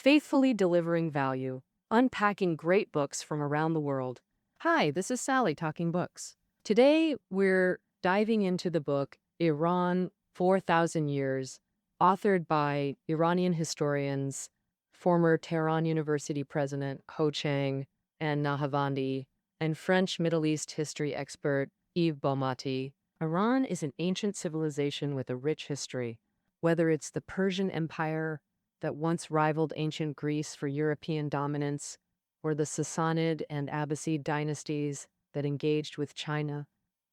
faithfully delivering value, unpacking great books from around the world. Hi, this is Sally talking books. Today, we're diving into the book Iran 4,000 Years, authored by Iranian historians, former Tehran University president Ho Chang and Nahavandi, and French Middle East history expert Yves Baumati. Iran is an ancient civilization with a rich history. Whether it's the Persian Empire that once rivaled ancient Greece for European dominance, or the Sassanid and Abbasid dynasties that engaged with China,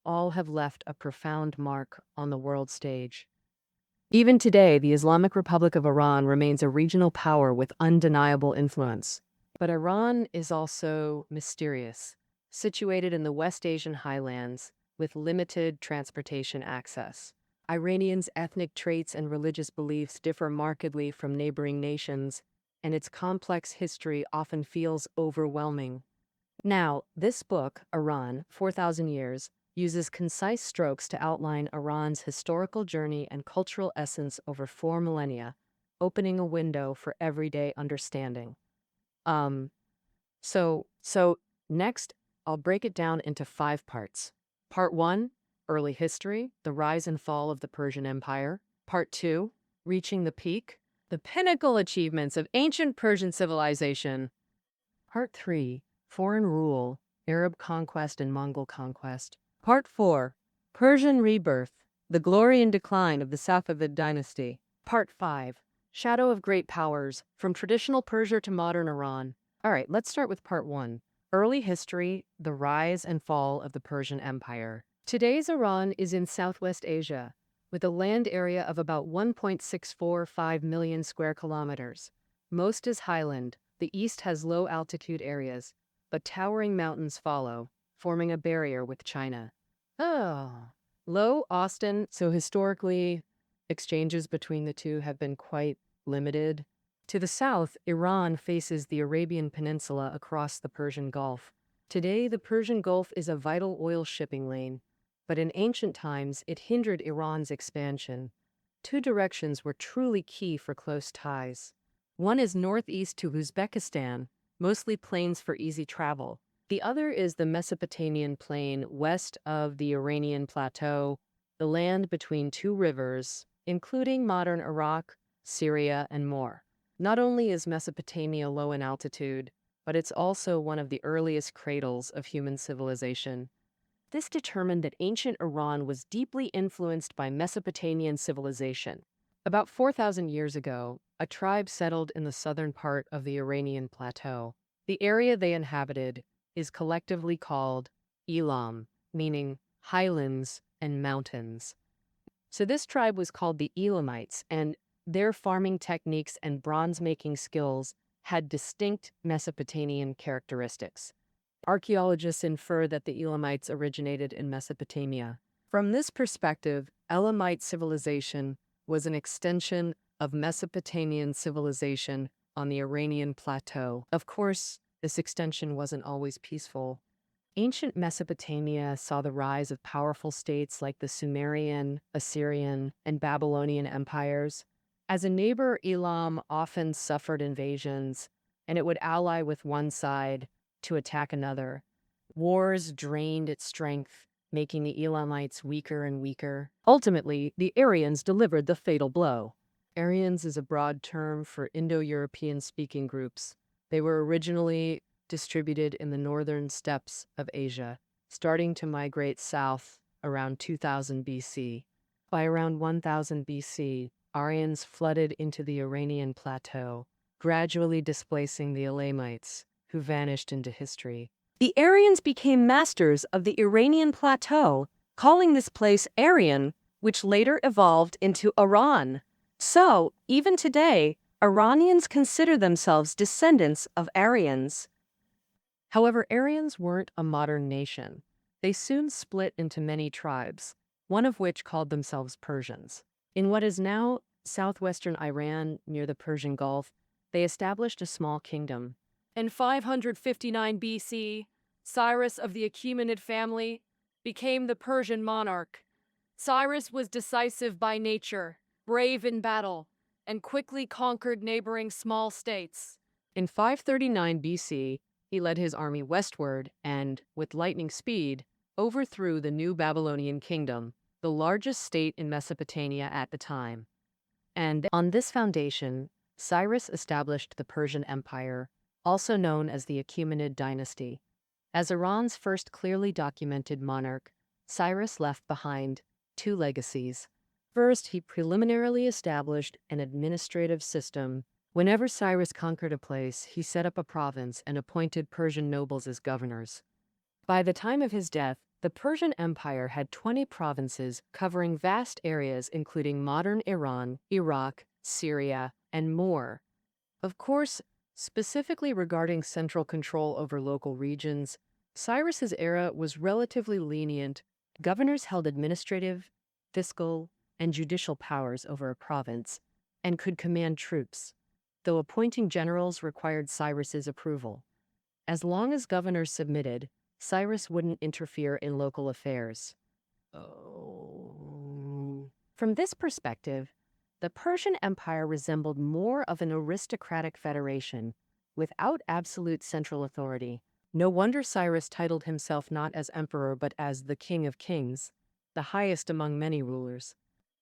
all have left a profound mark on the world stage. Even today, the Islamic Republic of Iran remains a regional power with undeniable influence. But Iran is also mysterious, situated in the West Asian highlands with limited transportation access. Iranians' ethnic traits and religious beliefs differ markedly from neighboring nations, and its complex history often feels overwhelming. Now, this book, Iran 4,000 Years, uses concise strokes to outline Iran's historical journey and cultural essence over 4 millennia, opening a window for everyday understanding. So next, I'll break it down into 5 parts. Part 1, early history, the rise and fall of the Persian Empire. Part 2, reaching the peak, the pinnacle achievements of ancient Persian civilization. Part 3, foreign rule, Arab conquest and Mongol conquest. Part 4, Persian rebirth, the glory and decline of the Safavid dynasty. Part 5, shadow of great powers, from traditional Persia to modern Iran. All right, let's start with Part 1, early history, the rise and fall of the Persian Empire. Today's Iran is in Southwest Asia, with a land area of about 1.645 million square kilometers. Most is highland. The east has low-altitude areas, but towering mountains follow, forming a barrier with China. Low Austin, so historically, exchanges between the two have been quite limited. To the south, Iran faces the Arabian Peninsula across the Persian Gulf. Today, the Persian Gulf is a vital oil shipping lane, but in ancient times, it hindered Iran's expansion. 2 directions were truly key for close ties. One is northeast to Uzbekistan, mostly plains for easy travel. The other is the Mesopotamian plain west of the Iranian plateau, the land between 2 rivers, including modern Iraq, Syria, and more. Not only is Mesopotamia low in altitude, but it's also one of the earliest cradles of human civilization. This determined that ancient Iran was deeply influenced by Mesopotamian civilization. About 4,000 years ago, a tribe settled in the southern part of the Iranian plateau. The area they inhabited is collectively called Elam, meaning highlands and mountains. So this tribe was called the Elamites, and their farming techniques and bronze-making skills had distinct Mesopotamian characteristics. Archaeologists infer that the Elamites originated in Mesopotamia. From this perspective, Elamite civilization was an extension of Mesopotamian civilization on the Iranian plateau. Of course, this extension wasn't always peaceful. Ancient Mesopotamia saw the rise of powerful states like the Sumerian, Assyrian, and Babylonian empires. As a neighbor, Elam often suffered invasions, and it would ally with one side to attack another. Wars drained its strength, making the Elamites weaker and weaker. Ultimately, the Aryans delivered the fatal blow. Aryans is a broad term for Indo-European speaking groups. They were originally distributed in the northern steppes of Asia, starting to migrate south around 2000 BC. By around 1000 BC, Aryans flooded into the Iranian plateau, gradually displacing the Elamites, who vanished into history. The Aryans became masters of the Iranian plateau, calling this place Aryan, which later evolved into Iran. So, even today, Iranians consider themselves descendants of Aryans. However, Aryans weren't a modern nation. They soon split into many tribes, one of which called themselves Persians. In what is now southwestern Iran, near the Persian Gulf, they established a small kingdom. In 559 BC, Cyrus of the Achaemenid family became the Persian monarch. Cyrus was decisive by nature, brave in battle, and quickly conquered neighboring small states. In 539 BC, he led his army westward and, with lightning speed, overthrew the new Babylonian kingdom, the largest state in Mesopotamia at the time. And on this foundation, Cyrus established the Persian Empire, also known as the Achaemenid Dynasty. As Iran's first clearly documented monarch, Cyrus left behind two legacies. First, he preliminarily established an administrative system. Whenever Cyrus conquered a place, he set up a province and appointed Persian nobles as governors. By the time of his death, the Persian Empire had 20 provinces covering vast areas including modern Iran, Iraq, Syria, and more. Of course, specifically regarding central control over local regions, Cyrus's era was relatively lenient. Governors held administrative, fiscal, and judicial powers over a province and could command troops, though appointing generals required Cyrus's approval. As long as governors submitted, Cyrus wouldn't interfere in local affairs. From this perspective, the Persian Empire resembled more of an aristocratic federation without absolute central authority. No wonder Cyrus titled himself not as emperor but as the King of Kings, the highest among many rulers.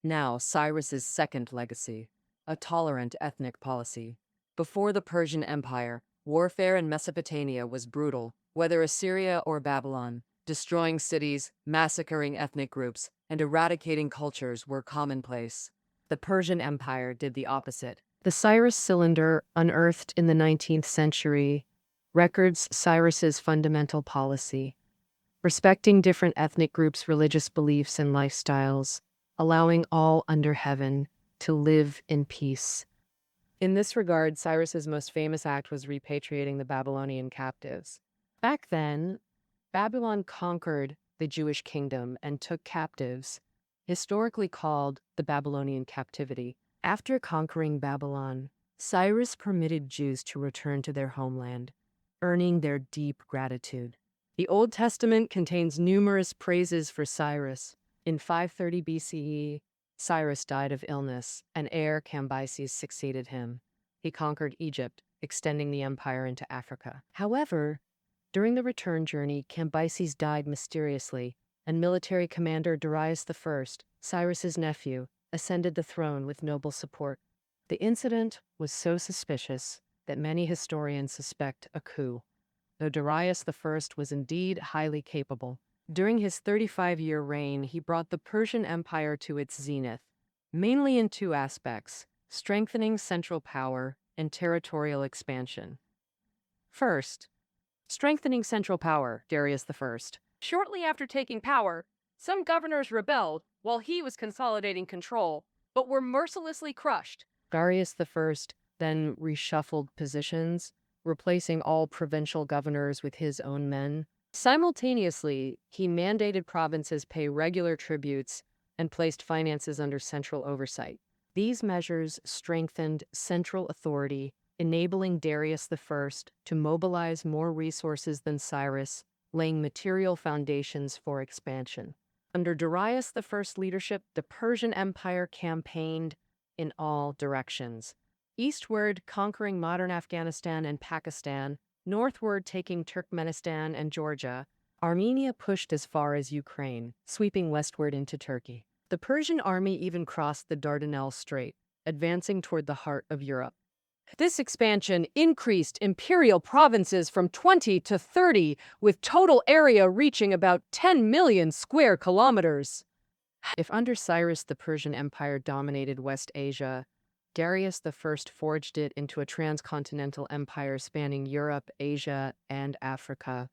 Now, Cyrus's second legacy, a tolerant ethnic policy. Before the Persian Empire, warfare in Mesopotamia was brutal, whether Assyria or Babylon. Destroying cities, massacring ethnic groups, and eradicating cultures were commonplace. The Persian Empire did the opposite. The Cyrus cylinder, unearthed in the 19th century, records Cyrus's fundamental policy, respecting different ethnic groups' religious beliefs and lifestyles, allowing all under heaven to live in peace. In this regard, Cyrus's most famous act was repatriating the Babylonian captives. Back then, Babylon conquered the Jewish kingdom and took captives, historically called the Babylonian captivity. After conquering Babylon, Cyrus permitted Jews to return to their homeland, earning their deep gratitude. The Old Testament contains numerous praises for Cyrus. In 530 BCE, Cyrus died of illness, and heir Cambyses succeeded him. He conquered Egypt, extending the empire into Africa. However, during the return journey, Cambyses died mysteriously, and military commander Darius I, Cyrus's nephew, ascended the throne with noble support. The incident was so suspicious that many historians suspect a coup, though Darius I was indeed highly capable. During his 35-year reign, he brought the Persian Empire to its zenith, mainly in two aspects: strengthening central power and territorial expansion. First, strengthening central power, Darius I. Shortly after taking power, some governors rebelled while he was consolidating control, but were mercilessly crushed. Darius I then reshuffled positions, replacing all provincial governors with his own men. Simultaneously, he mandated provinces pay regular tributes and placed finances under central oversight. These measures strengthened central authority, enabling Darius I to mobilize more resources than Cyrus, laying material foundations for expansion. Under Darius I's leadership, the Persian Empire campaigned in all directions. Eastward, conquering modern Afghanistan and Pakistan, northward taking Turkmenistan and Georgia, Armenia pushed as far as Ukraine, sweeping westward into Turkey. The Persian army even crossed the Dardanelles Strait, advancing toward the heart of Europe. This expansion increased imperial provinces from 20 to 30, with total area reaching about 10 million square kilometers. If under Cyrus the Persian Empire dominated West Asia, Darius I forged it into a transcontinental empire spanning Europe, Asia, and Africa.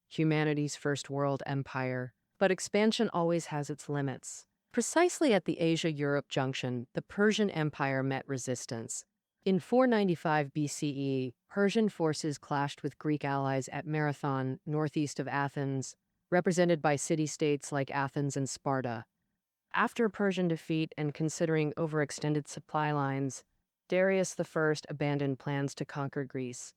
Humanity's first world empire. But expansion always has its limits. Precisely at the Asia-Europe junction, the Persian Empire met resistance. In 495 BCE, Persian forces clashed with Greek allies at Marathon, northeast of Athens, represented by city-states like Athens and Sparta. After Persian defeat and considering overextended supply lines, Darius I abandoned plans to conquer Greece.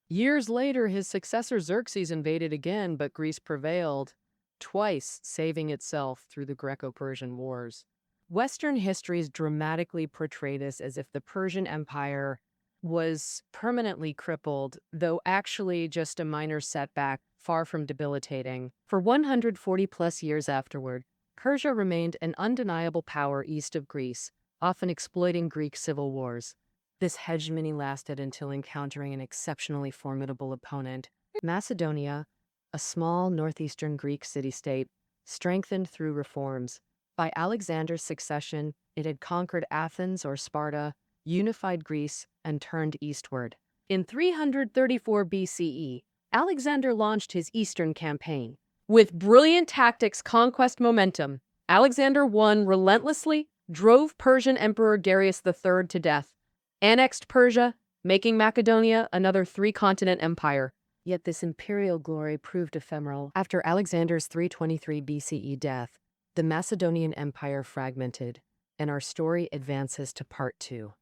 Years later, his successor Xerxes invaded again, but Greece prevailed, twice saving itself through the Greco-Persian Wars. Western histories dramatically portray this as if the Persian Empire was permanently crippled, though actually just a minor setback, far from debilitating. For 140 plus years afterward, Persia remained an undeniable power east of Greece, often exploiting Greek civil wars. This hegemony lasted until encountering an exceptionally formidable opponent, Macedonia, a small northeastern Greek city-state, strengthened through reforms. By Alexander's succession, it had conquered Athens or Sparta, unified Greece, and turned eastward. In 334 BCE, Alexander launched his eastern campaign. With brilliant tactics, conquest momentum, Alexander won relentlessly, drove Persian Emperor Darius III to death, annexed Persia, making Macedonia another three-continent empire. Yet this imperial glory proved ephemeral. After Alexander's 323 BCE death, the Macedonian Empire fragmented, and our story advances to part 2.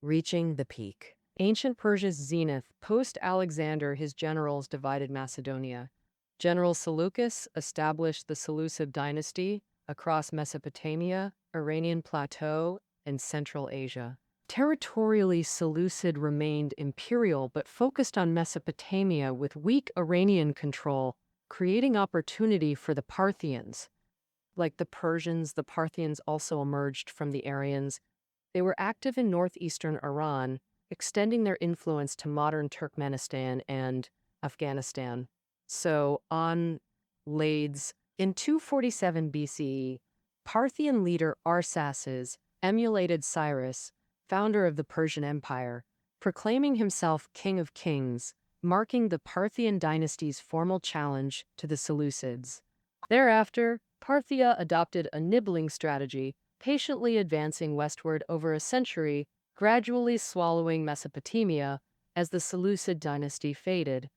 Reaching the peak. Ancient Persia's zenith. Post-Alexander, his generals divided Macedonia. General Seleucus established the Seleucid dynasty across Mesopotamia, Iranian Plateau, and Central Asia. Territorially, Seleucid remained imperial but focused on Mesopotamia with weak Iranian control, creating opportunity for the Parthians. Like the Persians, the Parthians also emerged from the Aryans. They were active in northeastern Iran, extending their influence to modern Turkmenistan and Afghanistan. So, on Lades, in 247 BCE, Parthian leader Arsaces emulated Cyrus, founder of the Persian Empire, proclaiming himself King of Kings, marking the Parthian dynasty's formal challenge to the Seleucids. Thereafter, Parthia adopted a nibbling strategy, patiently advancing westward over a century, gradually swallowing Mesopotamia as the Seleucid dynasty faded.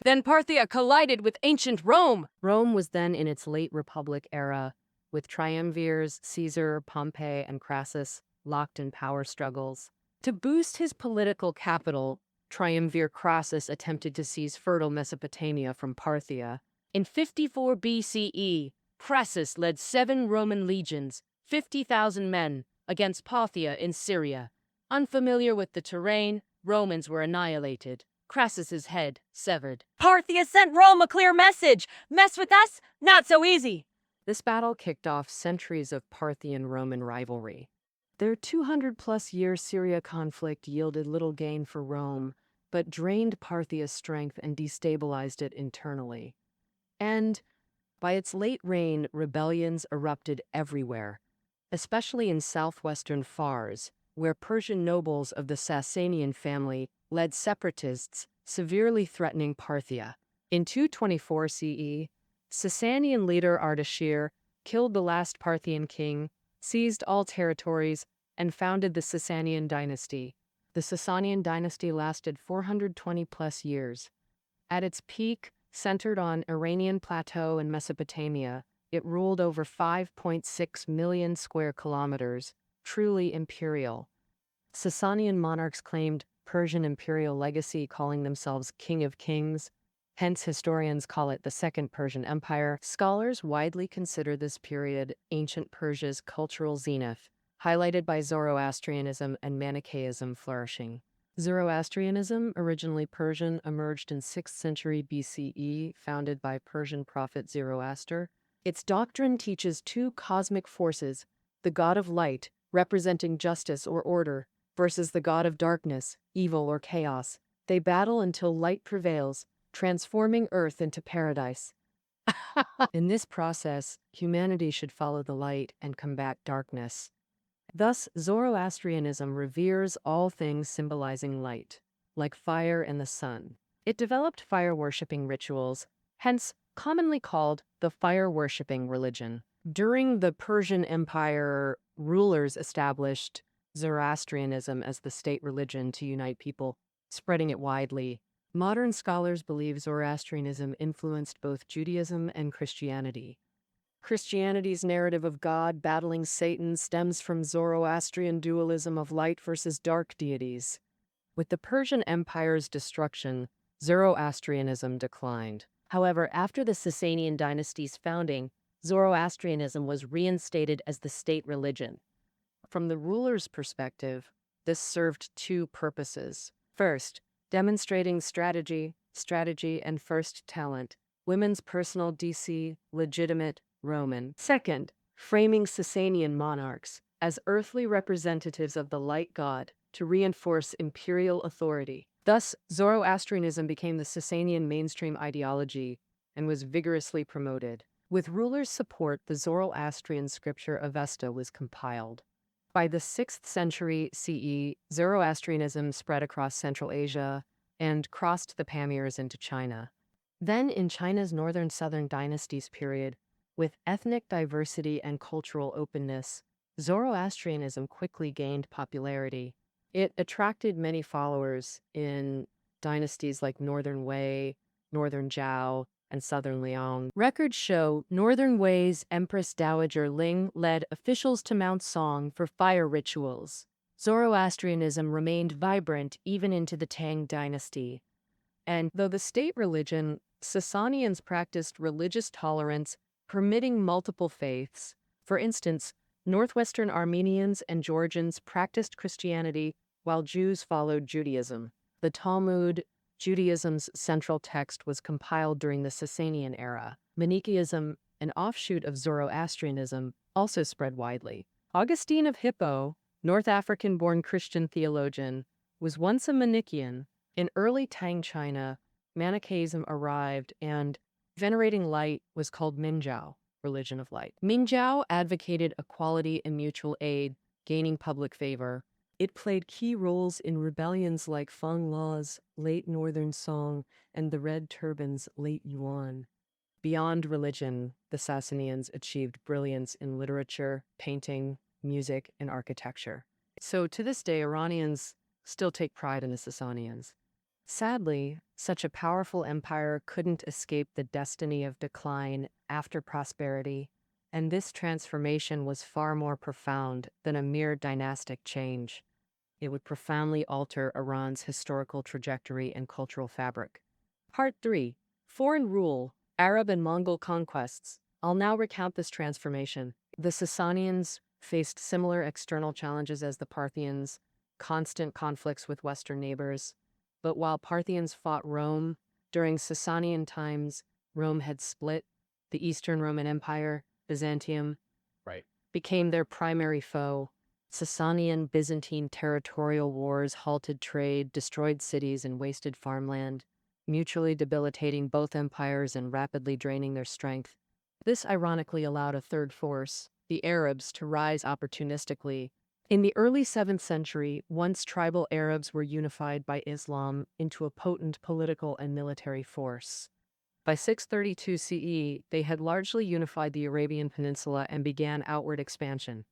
Then Parthia collided with ancient Rome. Rome was then in its late Republic era, with triumvirs Caesar, Pompey, and Crassus locked in power struggles. To boost his political capital, triumvir Crassus attempted to seize fertile Mesopotamia from Parthia. In 54 BCE, Crassus led 7 Roman legions, 50,000 men, against Parthia in Syria. Unfamiliar with the terrain, Romans were annihilated. Crassus's head severed. Parthia sent Rome a clear message. Mess with us? Not so easy. This battle kicked off centuries of Parthian-Roman rivalry. Their 200-plus-year Syria conflict yielded little gain for Rome, but drained Parthia's strength and destabilized it internally. And by its late reign, rebellions erupted everywhere, especially in southwestern Fars, where Persian nobles of the Sasanian family led separatists, severely threatening Parthia. In 224 CE, Sasanian leader Ardashir killed the last Parthian king, seized all territories, and founded the Sasanian dynasty. The Sasanian dynasty lasted 420-plus years. At its peak, centered on Iranian Plateau and Mesopotamia, it ruled over 5.6 million square kilometers, truly imperial. Sasanian monarchs claimed Persian imperial legacy, calling themselves King of Kings. Hence, historians call it the Second Persian Empire. Scholars widely consider this period ancient Persia's cultural zenith, highlighted by Zoroastrianism and Manichaeism flourishing. Zoroastrianism, originally Persian, emerged in 6th century BCE, founded by Persian prophet Zoroaster. Its doctrine teaches 2 cosmic forces, the god of light, representing justice or order, versus the god of darkness, evil or chaos. They battle until light prevails, transforming Earth into paradise. In this process, humanity should follow the light and combat darkness. Thus, Zoroastrianism reveres all things symbolizing light, like fire and the sun. It developed fire-worshipping rituals, hence commonly called the fire-worshipping religion. During the Persian Empire, rulers established Zoroastrianism as the state religion to unite people, spreading it widely. Modern scholars believe Zoroastrianism influenced both Judaism and Christianity. Christianity's narrative of God battling Satan stems from Zoroastrian dualism of light versus dark deities. With the Persian Empire's destruction, Zoroastrianism declined. However, after the Sasanian dynasty's founding, Zoroastrianism was reinstated as the state religion. From the ruler's perspective, this served two purposes. First, demonstrating strategy, and first talent, women's personal DC, legitimate Roman. Second, framing Sasanian monarchs as earthly representatives of the light god to reinforce imperial authority. Thus, Zoroastrianism became the Sasanian mainstream ideology and was vigorously promoted. With rulers' support, the Zoroastrian scripture Avesta was compiled. By the 6th century CE, Zoroastrianism spread across Central Asia and crossed the Pamirs into China. Then, in China's northern-southern dynasties period, with ethnic diversity and cultural openness, Zoroastrianism quickly gained popularity. It attracted many followers in dynasties like Northern Wei, Northern Zhao, and Southern Liang. Records show Northern Wei's Empress Dowager Ling led officials to mount song for fire rituals. Zoroastrianism remained vibrant even into the Tang dynasty. And though the state religion, Sasanians practiced religious tolerance, permitting multiple faiths. For instance, northwestern Armenians and Georgians practiced Christianity while Jews followed Judaism. The Talmud, Judaism's central text, was compiled during the Sasanian era. Manichaeism, an offshoot of Zoroastrianism, also spread widely. Augustine of Hippo, North African-born Christian theologian, was once a Manichaean. In early Tang China, Manichaeism arrived, and venerating light was called Minjiao, religion of light. Minjiao advocated equality and mutual aid, gaining public favor. It played key roles in rebellions like Feng Law's Late Northern Song and the Red Turban's Late Yuan. Beyond religion, the Sasanians achieved brilliance in literature, painting, music, and architecture. So to this day, Iranians still take pride in the Sasanians. Sadly, such a powerful empire couldn't escape the destiny of decline after prosperity, and this transformation was far more profound than a mere dynastic change. It would profoundly alter Iran's historical trajectory and cultural fabric. Part 3. Foreign Rule, Arab and Mongol Conquests. I'll now recount this transformation. The Sasanians faced similar external challenges as the Parthians, constant conflicts with Western neighbors. But while Parthians fought Rome, during Sasanian times, Rome had split. The Eastern Roman Empire, Byzantium, became their primary foe. Sasanian-Byzantine territorial wars halted trade, destroyed cities, and wasted farmland, mutually debilitating both empires and rapidly draining their strength. This ironically allowed a third force, the Arabs, to rise opportunistically. In the early 7th century, once tribal Arabs were unified by Islam into a potent political and military force. By 632 CE, they had largely unified the Arabian Peninsula and began outward expansion.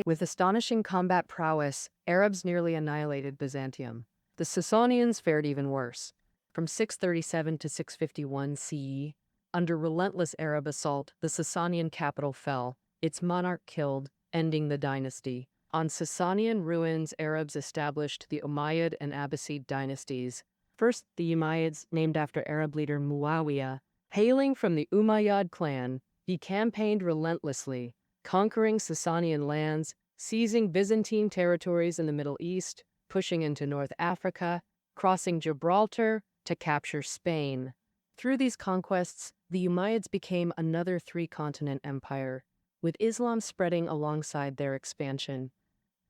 With astonishing combat prowess, Arabs nearly annihilated Byzantium. The Sasanians fared even worse. From 637 to 651 CE, under relentless Arab assault, the Sasanian capital fell, its monarch killed, ending the dynasty. On Sasanian ruins, Arabs established the Umayyad and Abbasid dynasties. First, the Umayyads, named after Arab leader Muawiyah, hailing from the Umayyad clan, he campaigned relentlessly, conquering Sasanian lands, seizing Byzantine territories in the Middle East, pushing into North Africa, crossing Gibraltar to capture Spain. Through these conquests, the Umayyads became another three-continent empire, with Islam spreading alongside their expansion.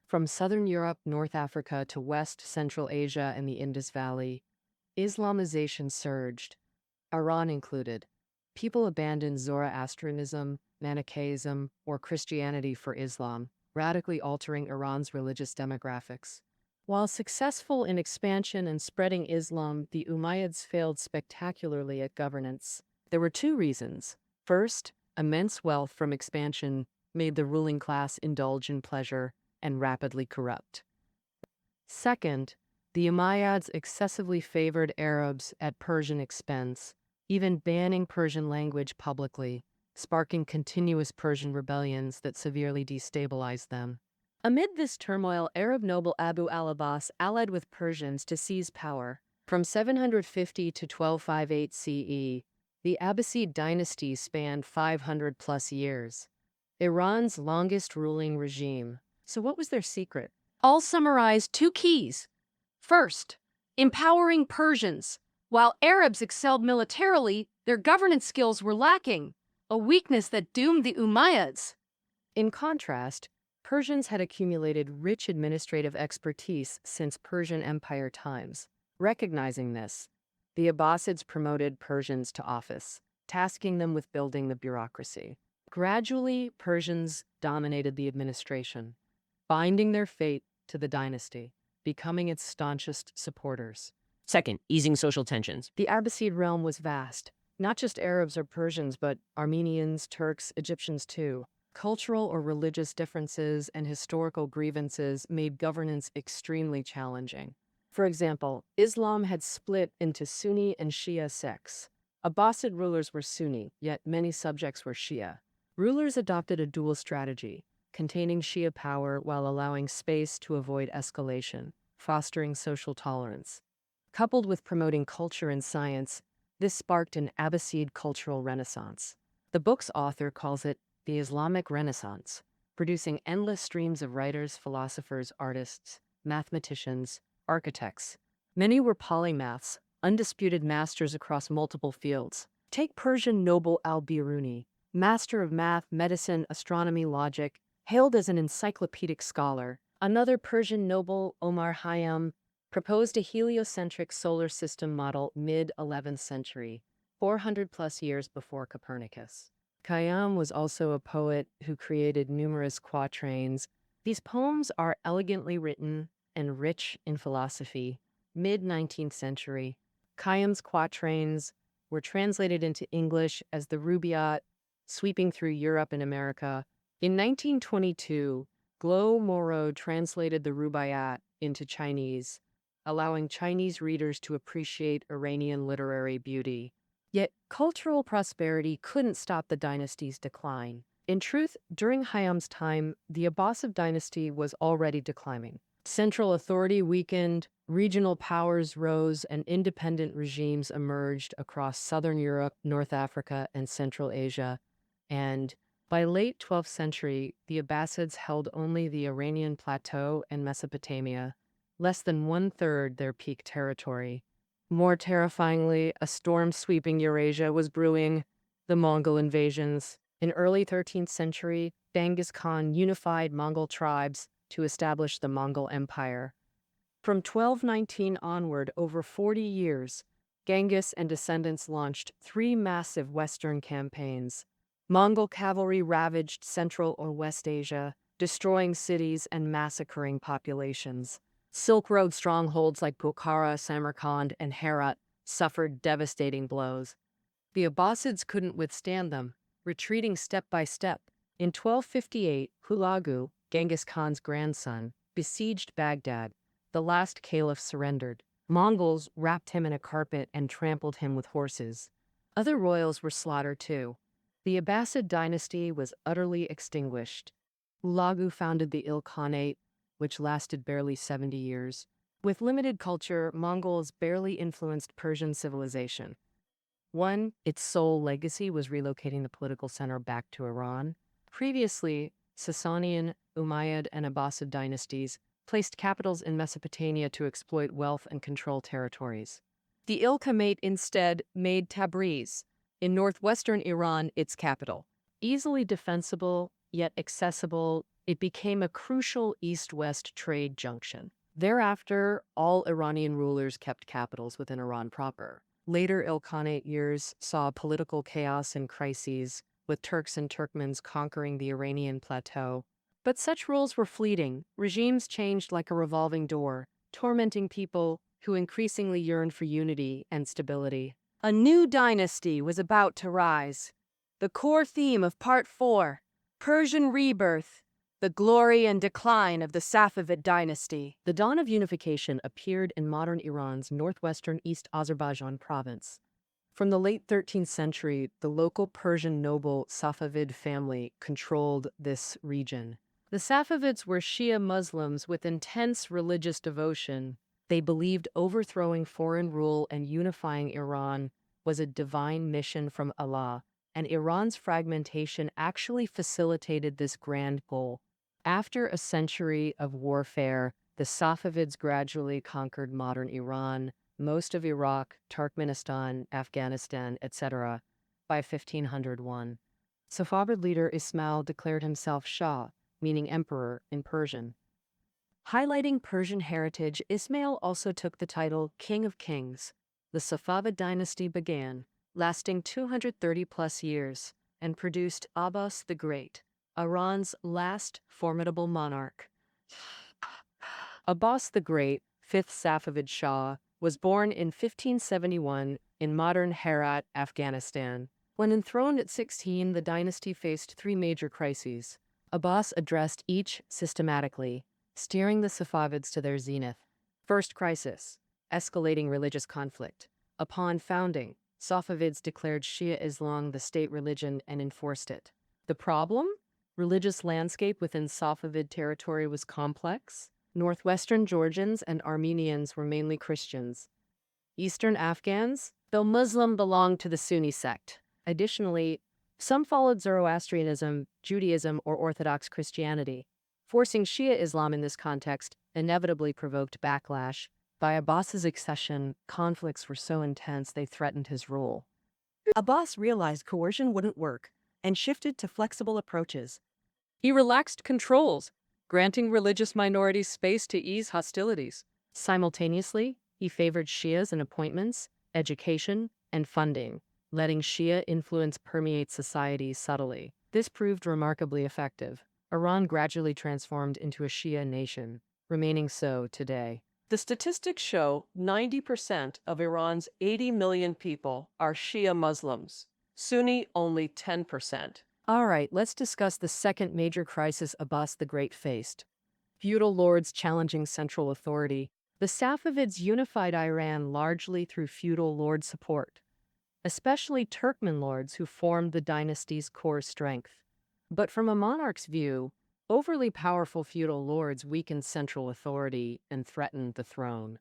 From southern Europe, North Africa to West Central Asia and the Indus Valley, Islamization surged, Iran included. People abandoned Zoroastrianism, Manichaeism, or Christianity for Islam, radically altering Iran's religious demographics. While successful in expansion and spreading Islam, the Umayyads failed spectacularly at governance. There were two reasons. First, immense wealth from expansion made the ruling class indulge in pleasure and rapidly corrupt. Second, the Umayyads excessively favored Arabs at Persian expense, even banning Persian language publicly, sparking continuous Persian rebellions that severely destabilized them. Amid this turmoil, Arab noble Abu al-Abbas allied with Persians to seize power. From 750 to 1258 CE, The Abbasid dynasty spanned 500 plus years, Iran's longest ruling regime. So what was their secret? I'll summarize two keys. First, empowering Persians. While Arabs excelled militarily, their governance skills were lacking, a weakness that doomed the Umayyads. In contrast, Persians had accumulated rich administrative expertise since Persian Empire times. Recognizing this, the Abbasids promoted Persians to office, tasking them with building the bureaucracy. Gradually, Persians dominated the administration, binding their fate to the dynasty, becoming its staunchest supporters. Second, easing social tensions. The Abbasid realm was vast, not just Arabs or Persians, but Armenians, Turks, Egyptians too. Cultural or religious differences and historical grievances made governance extremely challenging. For example, Islam had split into Sunni and Shia sects. Abbasid rulers were Sunni, yet many subjects were Shia. Rulers adopted a dual strategy, containing Shia power while allowing space to avoid escalation, fostering social tolerance. Coupled with promoting culture and science, this sparked an Abbasid cultural renaissance. The book's author calls it the Islamic Renaissance, producing endless streams of writers, philosophers, artists, mathematicians, architects. Many were polymaths, undisputed masters across multiple fields. Take Persian noble al-Biruni, master of math, medicine, astronomy, logic, hailed as an encyclopedic scholar. Another Persian noble, Omar Khayyam, proposed a heliocentric solar system model mid-11th century, 400 plus years before Copernicus. Khayyam was also a poet who created numerous quatrains. These poems are elegantly written and rich in philosophy. Mid-19th century, Khayyam's quatrains were translated into English as the Rubaiyat, sweeping through Europe and America. In 1922, Glo Moro translated the Rubaiyat into Chinese, allowing Chinese readers to appreciate Iranian literary beauty. Yet, cultural prosperity couldn't stop the dynasty's decline. In truth, during Khayyam's time, the Abbasid dynasty was already declining. Central authority weakened, regional powers rose, and independent regimes emerged across southern Europe, North Africa, and Central Asia. And by late 12th century, the Abbasids held only the Iranian plateau and Mesopotamia, less than one-third their peak territory. More terrifyingly, a storm sweeping Eurasia was brewing, the Mongol invasions. In early 13th century, Genghis Khan unified Mongol tribes to establish the Mongol Empire. From 1219 onward, over 40 years, Genghis and descendants launched 3 massive Western campaigns. Mongol cavalry ravaged Central or West Asia, destroying cities and massacring populations. Silk Road strongholds like Bukhara, Samarkand, and Herat suffered devastating blows. The Abbasids couldn't withstand them, retreating step by step. In 1258, Hulagu, Genghis Khan's grandson, besieged Baghdad. The last caliph surrendered. Mongols wrapped him in a carpet and trampled him with horses. Other royals were slaughtered too. The Abbasid dynasty was utterly extinguished. Hulagu founded the Ilkhanate, which lasted barely 70 years. With limited culture, Mongols barely influenced Persian civilization. Its sole legacy was relocating the political center back to Iran. Previously, Sasanian, Umayyad, and Abbasid dynasties placed capitals in Mesopotamia to exploit wealth and control territories. The Ilkhanate instead made Tabriz, in northwestern Iran, its capital. Easily defensible, yet accessible, it became a crucial east-west trade junction. Thereafter, all Iranian rulers kept capitals within Iran proper. Later Ilkhanate years saw political chaos and crises, with Turks and Turkmens conquering the Iranian plateau. But such rules were fleeting. Regimes changed like a revolving door, tormenting people who increasingly yearned for unity and stability. A new dynasty was about to rise. The core theme of Part 4, Persian Rebirth, the glory and decline of the Safavid dynasty. The dawn of unification appeared in modern Iran's northwestern East Azerbaijan province. From the late 13th century, the local Persian noble Safavid family controlled this region. The Safavids were Shia Muslims with intense religious devotion. They believed overthrowing foreign rule and unifying Iran was a divine mission from Allah, and Iran's fragmentation actually facilitated this grand goal. After a century of warfare, the Safavids gradually conquered modern Iran, most of Iraq, Turkmenistan, Afghanistan, etc. by 1501. Safavid leader Ismail declared himself Shah, meaning emperor in Persian. Highlighting Persian heritage, Ismail also took the title King of Kings. The Safavid dynasty began, lasting 230-plus years, and produced Abbas the Great, Iran's last formidable monarch. Abbas the Great, fifth Safavid Shah, was born in 1571 in modern Herat, Afghanistan. When enthroned at 16, the dynasty faced three major crises. Abbas addressed each systematically, steering the Safavids to their zenith. First crisis: escalating religious conflict. Upon founding, Safavids declared Shia Islam the state religion and enforced it. The problem? Religious landscape within Safavid territory was complex. Northwestern Georgians and Armenians were mainly Christians. Eastern Afghans, though Muslim, belonged to the Sunni sect. Additionally, some followed Zoroastrianism, Judaism, or Orthodox Christianity. Forcing Shia Islam in this context inevitably provoked backlash. By Abbas's accession, conflicts were so intense they threatened his rule. Abbas realized coercion wouldn't work and shifted to flexible approaches. He relaxed controls, granting religious minorities space to ease hostilities. Simultaneously, he favored Shias in appointments, education, and funding, letting Shia influence permeate society subtly. This proved remarkably effective. Iran gradually transformed into a Shia nation, remaining so today. The statistics show 90% of Iran's 80 million people are Shia Muslims, Sunni only 10%. All right, let's discuss the second major crisis Abbas the Great faced. Feudal lords challenging central authority. The Safavids unified Iran largely through feudal lord support, especially Turkmen lords who formed the dynasty's core strength. But from a monarch's view, overly powerful feudal lords weakened central authority and threatened the throne.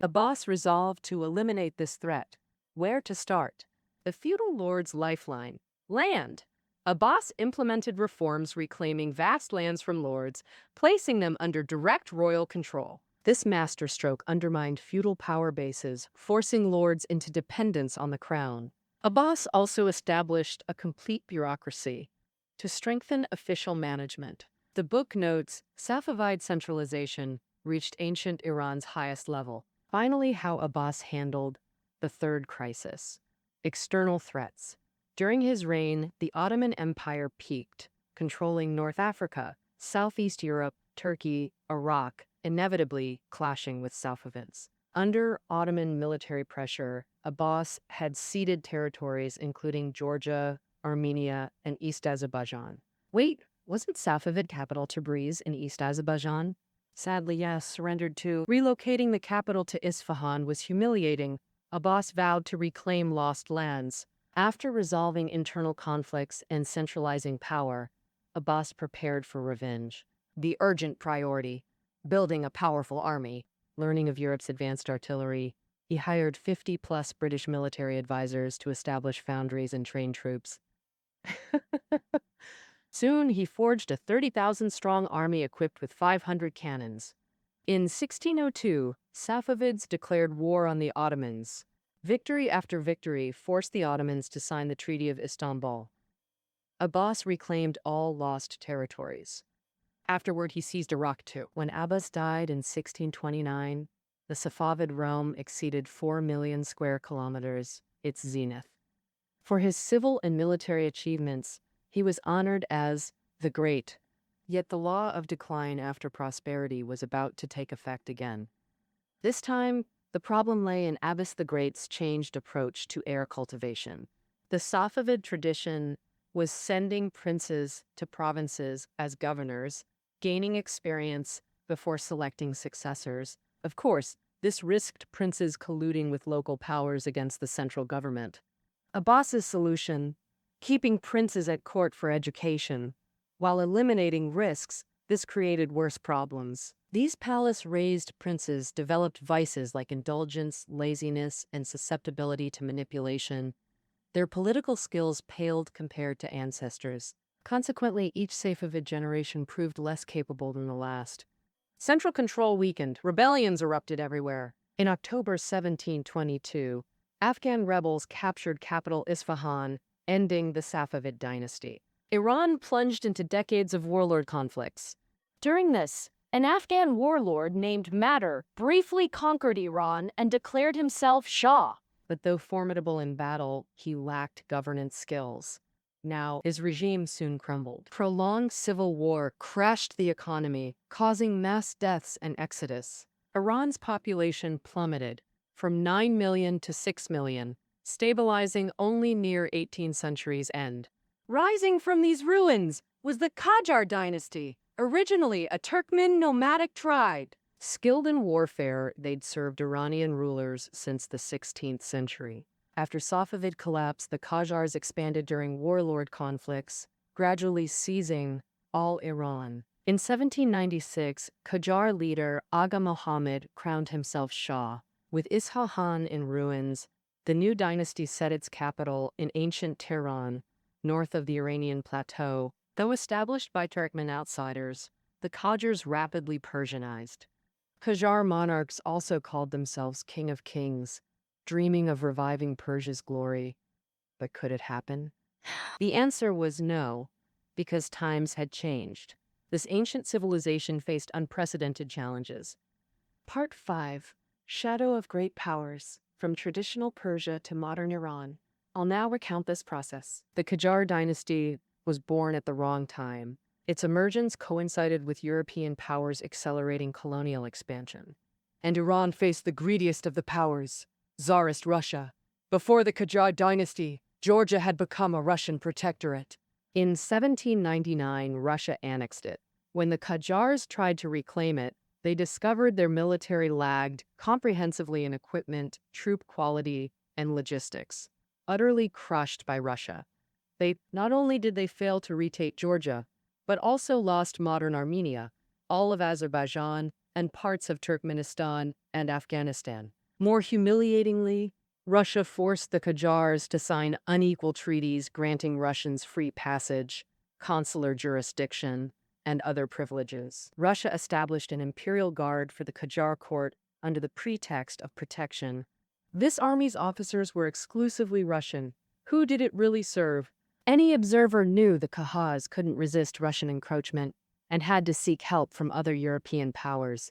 Abbas resolved to eliminate this threat. Where to start? The feudal lord's lifeline: land. Abbas implemented reforms reclaiming vast lands from lords, placing them under direct royal control. This masterstroke undermined feudal power bases, forcing lords into dependence on the crown. Abbas also established a complete bureaucracy to strengthen official management. The book notes Safavid centralization reached ancient Iran's highest level. Finally, how Abbas handled the third crisis: external threats. During his reign, the Ottoman Empire peaked, controlling North Africa, Southeast Europe, Turkey, Iraq, inevitably clashing with Safavids. Under Ottoman military pressure, Abbas had ceded territories including Georgia, Armenia, and East Azerbaijan. Wait, wasn't Safavid capital Tabriz in East Azerbaijan? Sadly, yes, surrendered too. Relocating the capital to Isfahan was humiliating. Abbas vowed to reclaim lost lands. After resolving internal conflicts and centralizing power, Abbas prepared for revenge. The urgent priority: building a powerful army. Learning of Europe's advanced artillery, he hired 50-plus British military advisors to establish foundries and train troops. Soon, he forged a 30,000-strong army equipped with 500 cannons. In 1602, Safavids declared war on the Ottomans. Victory after victory forced the Ottomans to sign the Treaty of Istanbul. Abbas reclaimed all lost territories. Afterward, he seized Iraq too. When Abbas died in 1629, the Safavid realm exceeded 4 million square kilometers, its zenith. For his civil and military achievements, he was honored as the Great. Yet the law of decline after prosperity was about to take effect again. This time, the problem lay in Abbas the Great's changed approach to heir cultivation. The Safavid tradition was sending princes to provinces as governors, gaining experience before selecting successors. Of course, this risked princes colluding with local powers against the central government. Abbas's solution: keeping princes at court for education, while eliminating risks This created worse problems. These palace-raised princes developed vices like indulgence, laziness, and susceptibility to manipulation. Their political skills paled compared to ancestors. Consequently, each Safavid generation proved less capable than the last. Central control weakened. Rebellions erupted everywhere. In October 1722, Afghan rebels captured capital Isfahan, ending the Safavid dynasty. Iran plunged into decades of warlord conflicts. During this, an Afghan warlord named Matter briefly conquered Iran and declared himself Shah. But though formidable in battle, he lacked governance skills. Now, his regime soon crumbled. Prolonged civil war crashed the economy, causing mass deaths and exodus. Iran's population plummeted from 9 million to 6 million, stabilizing only near 18th century's end. Rising from these ruins was the Qajar dynasty, originally a Turkmen nomadic tribe. Skilled in warfare, they'd served Iranian rulers since the 16th century. After Safavid collapse, the Qajars expanded during warlord conflicts, gradually seizing all Iran. In 1796, Qajar leader Aga Mohammed crowned himself Shah. With Isfahan in ruins, the new dynasty set its capital in ancient Tehran, north of the Iranian plateau. Though established by Turkmen outsiders, the Qajars rapidly Persianized. Qajar monarchs also called themselves King of Kings, dreaming of reviving Persia's glory. But could it happen? The answer was no, because times had changed. This ancient civilization faced unprecedented challenges. Part 5. Shadow of Great Powers, from traditional Persia to modern Iran. I'll now recount this process. The Qajar dynasty was born at the wrong time. Its emergence coincided with European powers accelerating colonial expansion. And Iran faced the greediest of the powers, Tsarist Russia. Before the Qajar dynasty, Georgia had become a Russian protectorate. In 1799, Russia annexed it. When the Qajars tried to reclaim it, they discovered their military lagged comprehensively in equipment, troop quality, and logistics. Utterly crushed by Russia, not only did they fail to retake Georgia, but also lost modern Armenia, all of Azerbaijan, and parts of Turkmenistan and Afghanistan. More humiliatingly, Russia forced the Qajars to sign unequal treaties granting Russians free passage, consular jurisdiction, and other privileges. Russia established an imperial guard for the Qajar court under the pretext of protection. This army's officers were exclusively Russian. Who did it really serve? Any observer knew the Qajars couldn't resist Russian encroachment and had to seek help from other European powers.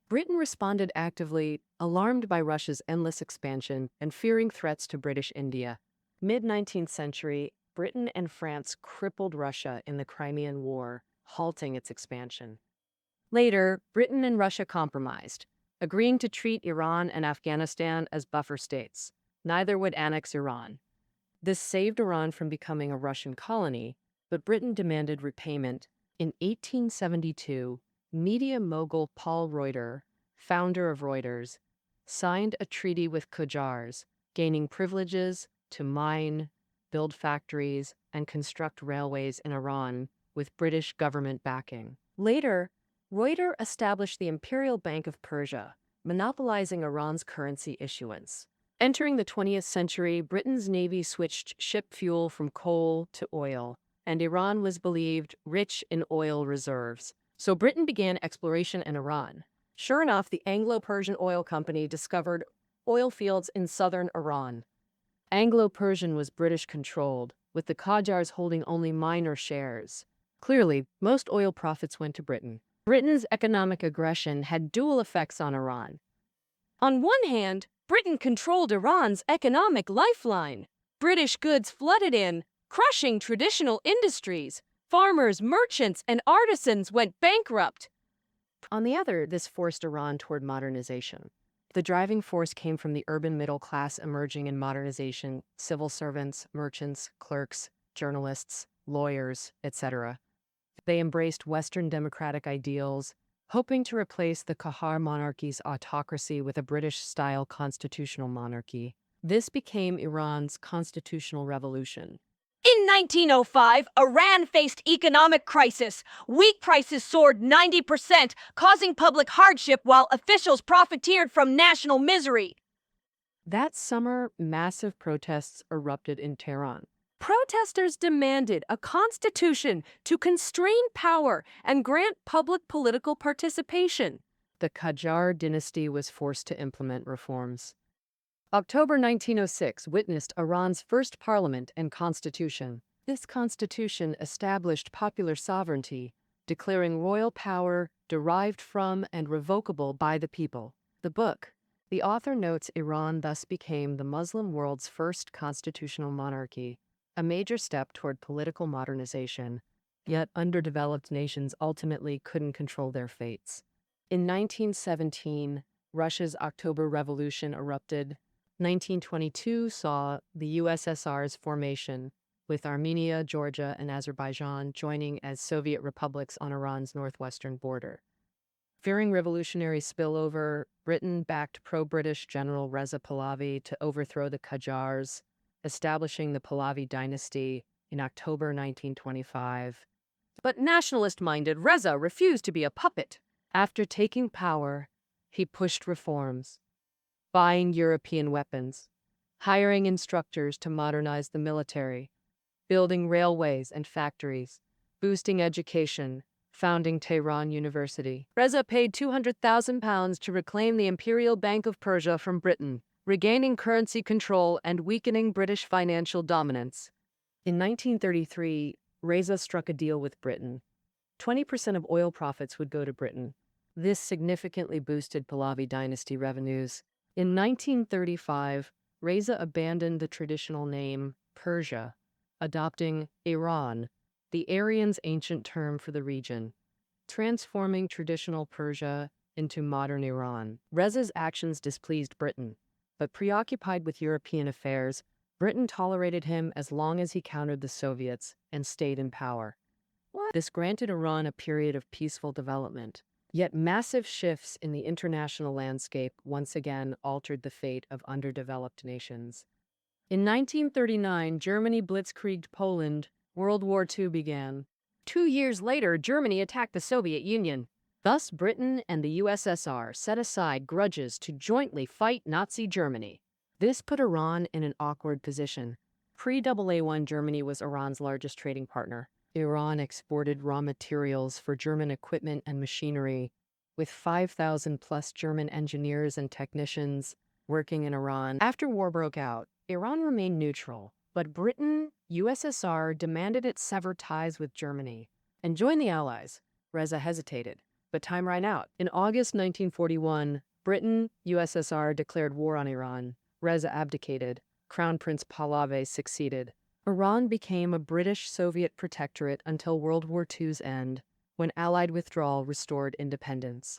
Britain responded actively, alarmed by Russia's endless expansion and fearing threats to British India. Mid-19th century, Britain and France crippled Russia in the Crimean War, halting its expansion. Later, Britain and Russia compromised, agreeing to treat Iran and Afghanistan as buffer states. Neither would annex Iran. This saved Iran from becoming a Russian colony, but Britain demanded repayment. In 1872, media mogul Paul Reuter, founder of Reuters, signed a treaty with Qajars, gaining privileges to mine, build factories, and construct railways in Iran with British government backing. Later, Reuter established the Imperial Bank of Persia, monopolizing Iran's currency issuance. Entering the 20th century, Britain's navy switched ship fuel from coal to oil, and Iran was believed rich in oil reserves. So Britain began exploration in Iran. Sure enough, the Anglo-Persian Oil Company discovered oil fields in southern Iran. Anglo-Persian was British-controlled, with the Qajars holding only minor shares. Clearly, most oil profits went to Britain. Britain's economic aggression had dual effects on Iran. On one hand, Britain controlled Iran's economic lifeline. British goods flooded in, crushing traditional industries. Farmers, merchants, and artisans went bankrupt. On the other, this forced Iran toward modernization. The driving force came from the urban middle class emerging in modernization: civil servants, merchants, clerks, journalists, lawyers, etc. They embraced Western democratic ideals, hoping to replace the Qajar monarchy's autocracy with a British-style constitutional monarchy. This became Iran's constitutional revolution. In In 1905, Iran faced economic crisis. Wheat prices soared 90%, causing public hardship while officials profiteered from national misery. That summer, massive protests erupted in Tehran. Protesters demanded a constitution to constrain power and grant public political participation. The Qajar dynasty was forced to implement reforms. October 1906 witnessed Iran's first parliament and constitution. This constitution established popular sovereignty, declaring royal power derived from and revocable by the people. The author notes Iran thus became the Muslim world's first constitutional monarchy, a major step toward political modernization. Yet underdeveloped nations ultimately couldn't control their fates. In 1917, Russia's October Revolution erupted. 1922 saw the USSR's formation, with Armenia, Georgia, and Azerbaijan joining as Soviet republics on Iran's northwestern border. Fearing revolutionary spillover, Britain backed pro-British General Reza Pahlavi to overthrow the Qajars, establishing the Pahlavi dynasty in October 1925. But nationalist-minded Reza refused to be a puppet. After taking power, he pushed reforms, buying European weapons, hiring instructors to modernize the military, building railways and factories, boosting education, founding Tehran University. Reza paid £200,000 to reclaim the Imperial Bank of Persia from Britain, regaining currency control and weakening British financial dominance. In 1933, Reza struck a deal with Britain. 20% of oil profits would go to Britain. This significantly boosted Pahlavi dynasty revenues. In 1935, Reza abandoned the traditional name Persia, adopting Iran, the Aryans' ancient term for the region, transforming traditional Persia into modern Iran. Reza's actions displeased Britain, but preoccupied with European affairs, Britain tolerated him as long as he countered the Soviets and stayed in power. This granted Iran a period of peaceful development. Yet massive shifts in the international landscape once again altered the fate of underdeveloped nations. In 1939, Germany blitzkrieged Poland. World War II began. 2 years later, Germany attacked the Soviet Union. Thus, Britain and the USSR set aside grudges to jointly fight Nazi Germany. This put Iran in an awkward position. Pre-AA1 Germany was Iran's largest trading partner. Iran exported raw materials for German equipment and machinery, with 5,000-plus German engineers and technicians working in Iran. After war broke out, Iran remained neutral, but Britain, USSR demanded it sever ties with Germany and join the Allies. Reza hesitated, but time ran out. In August 1941, Britain, USSR declared war on Iran. Reza abdicated. Crown Prince Pahlavi succeeded. Iran became a British-Soviet protectorate until World War II's end, when Allied withdrawal restored independence.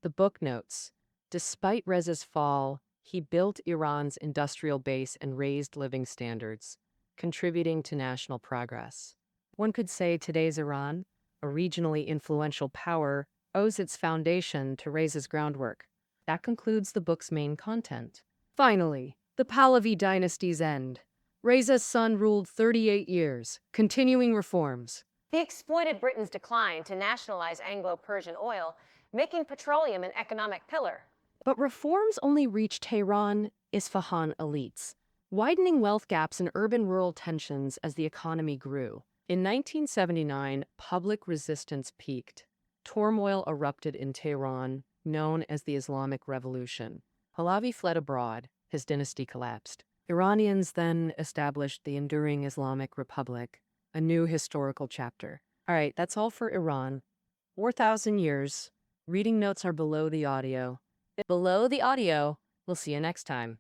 The book notes, despite Reza's fall, he built Iran's industrial base and raised living standards, contributing to national progress. One could say today's Iran, a regionally influential power, owes its foundation to Reza's groundwork. That concludes the book's main content. Finally, the Pahlavi dynasty's end. Reza's son ruled 38 years, continuing reforms. He exploited Britain's decline to nationalize Anglo-Persian oil, making petroleum an economic pillar. But reforms only reached Tehran, Isfahan elites, widening wealth gaps and urban-rural tensions as the economy grew. In 1979, public resistance peaked. Turmoil erupted in Tehran, known as the Islamic Revolution. Pahlavi fled abroad. His dynasty collapsed. Iranians then established the enduring Islamic Republic, a new historical chapter. All right, that's all for Iran. 4,000 years. Reading notes are below the audio. Below the audio. We'll see you next time.